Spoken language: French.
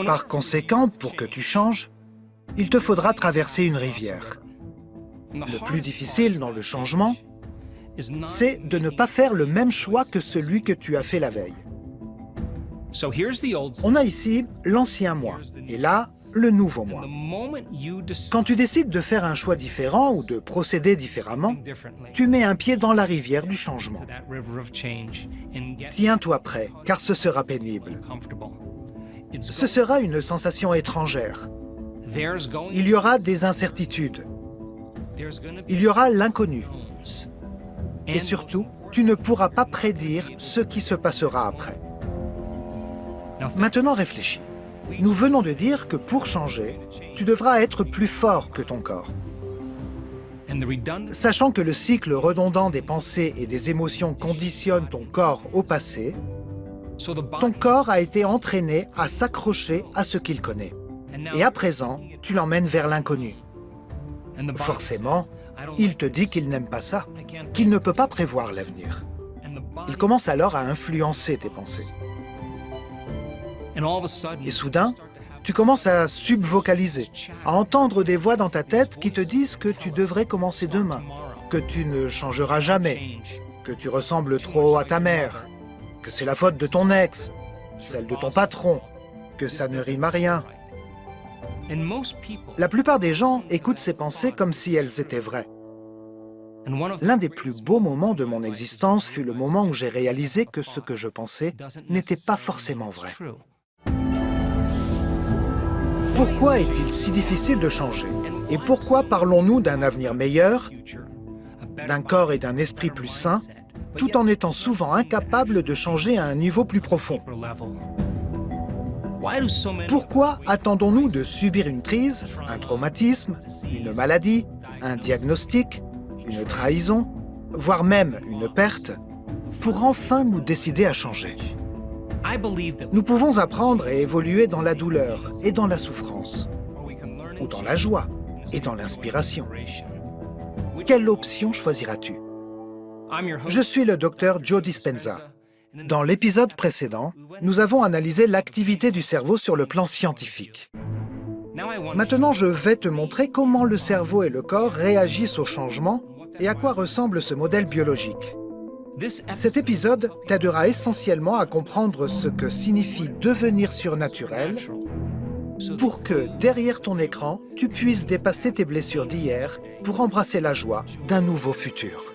Par conséquent, pour que tu changes, il te faudra traverser une rivière. Le plus difficile dans le changement, c'est de ne pas faire le même choix que celui que tu as fait la veille. On a ici l'ancien moi, et là, le nouveau moi. Quand tu décides de faire un choix différent ou de procéder différemment, tu mets un pied dans la rivière du changement. Tiens-toi prêt, car ce sera pénible. Ce sera une sensation étrangère. Il y aura des incertitudes. Il y aura l'inconnu. Et surtout, tu ne pourras pas prédire ce qui se passera après. Maintenant, réfléchis. Nous venons de dire que pour changer, tu devras être plus fort que ton corps. Sachant que le cycle redondant des pensées et des émotions conditionne ton corps au passé, ton corps a été entraîné à s'accrocher à ce qu'il connaît. Et à présent, tu l'emmènes vers l'inconnu. Forcément, il te dit qu'il n'aime pas ça, qu'il ne peut pas prévoir l'avenir. Il commence alors à influencer tes pensées. Et soudain, tu commences à subvocaliser, à entendre des voix dans ta tête qui te disent que tu devrais commencer demain, que tu ne changeras jamais, que tu ressembles trop à ta mère, que c'est la faute de ton ex, celle de ton patron, que ça ne rime à rien. La plupart des gens écoutent ces pensées comme si elles étaient vraies. L'un des plus beaux moments de mon existence fut le moment où j'ai réalisé que ce que je pensais n'était pas forcément vrai. Pourquoi est-il si difficile de changer? Et pourquoi parlons-nous d'un avenir meilleur, d'un corps et d'un esprit plus sains, tout en étant souvent incapables de changer à un niveau plus profond? Pourquoi attendons-nous de subir une crise, un traumatisme, une maladie, un diagnostic, une trahison, voire même une perte, pour enfin nous décider à changer? Nous pouvons apprendre et évoluer dans la douleur et dans la souffrance, ou dans la joie et dans l'inspiration. Quelle option choisiras-tu? Je suis le docteur Joe Dispenza. Dans l'épisode précédent, nous avons analysé l'activité du cerveau sur le plan scientifique. Maintenant, je vais te montrer comment le cerveau et le corps réagissent au changement et à quoi ressemble ce modèle biologique. Cet épisode t'aidera essentiellement à comprendre ce que signifie devenir surnaturel pour que, derrière ton écran, tu puisses dépasser tes blessures d'hier pour embrasser la joie d'un nouveau futur.